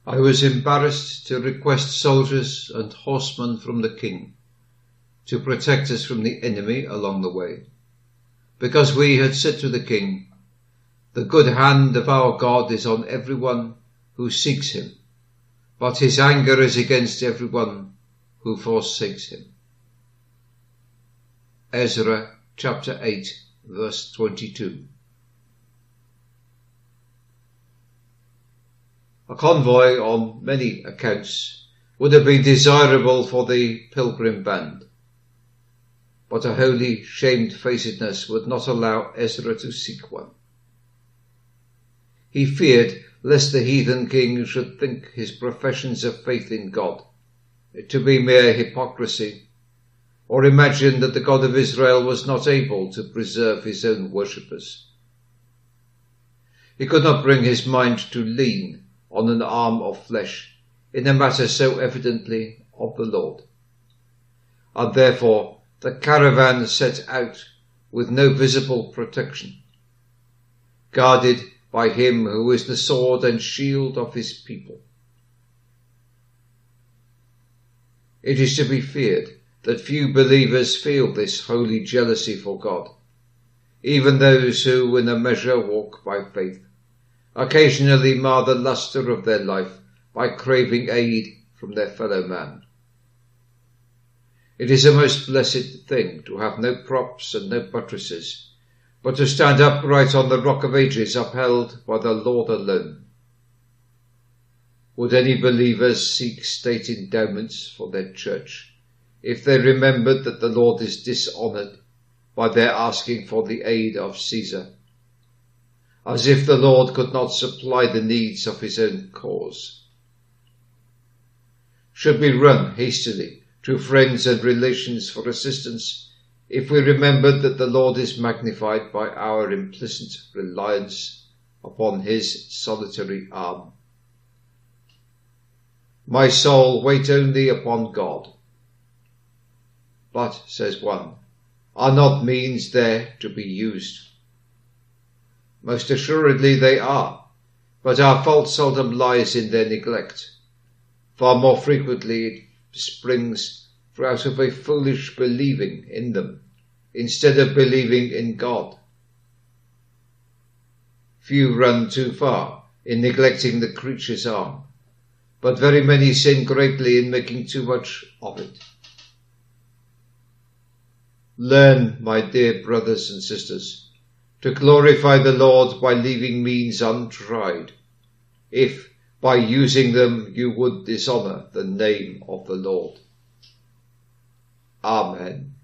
I was embarrassed to request soldiers and horsemen from the king to protect us from the enemy along the way, because we had said to the king, "The good hand of our God is on everyone who seeks him, but his anger is against everyone who forsakes him." Ezra chapter 8 verse 22. A convoy on many accounts would have been desirable for the pilgrim band, but a holy shamefacedness would not allow Ezra to seek one. He feared lest the heathen king should think his professions of faith in God to be mere hypocrisy, or imagine that the God of Israel was not able to preserve his own worshippers. He could not bring his mind to lean on an arm of flesh in a matter so evidently of the Lord. And therefore the caravan set out with no visible protection, guarded by him who is the sword and shield of his people. It is to be feared that few believers feel this holy jealousy for God, even those who in a measure walk by faith occasionally mar the lustre of their life by craving aid from their fellow man. It is a most blessed thing to have no props and no buttresses, but to stand upright on the rock of ages, upheld by the Lord alone. Would any believers seek state endowments for their church if they remembered that the Lord is dishonoured by their asking for the aid of Caesar, as if the Lord could not supply the needs of his own cause? Should we run hastily to friends and relations for assistance if we remembered that the Lord is magnified by our implicit reliance upon his solitary arm? My soul, wait only upon God. But, says one, are not means there to be used? Most assuredly they are, but our fault seldom lies in their neglect. Far more frequently it springs out of a foolish believing in them, instead of believing in God. Few run too far in neglecting the creature's arm, but very many sin greatly in making too much of it. Learn, my dear brothers and sisters, to glorify the Lord by leaving means untried, if by using them you would dishonour the name of the Lord. Amen.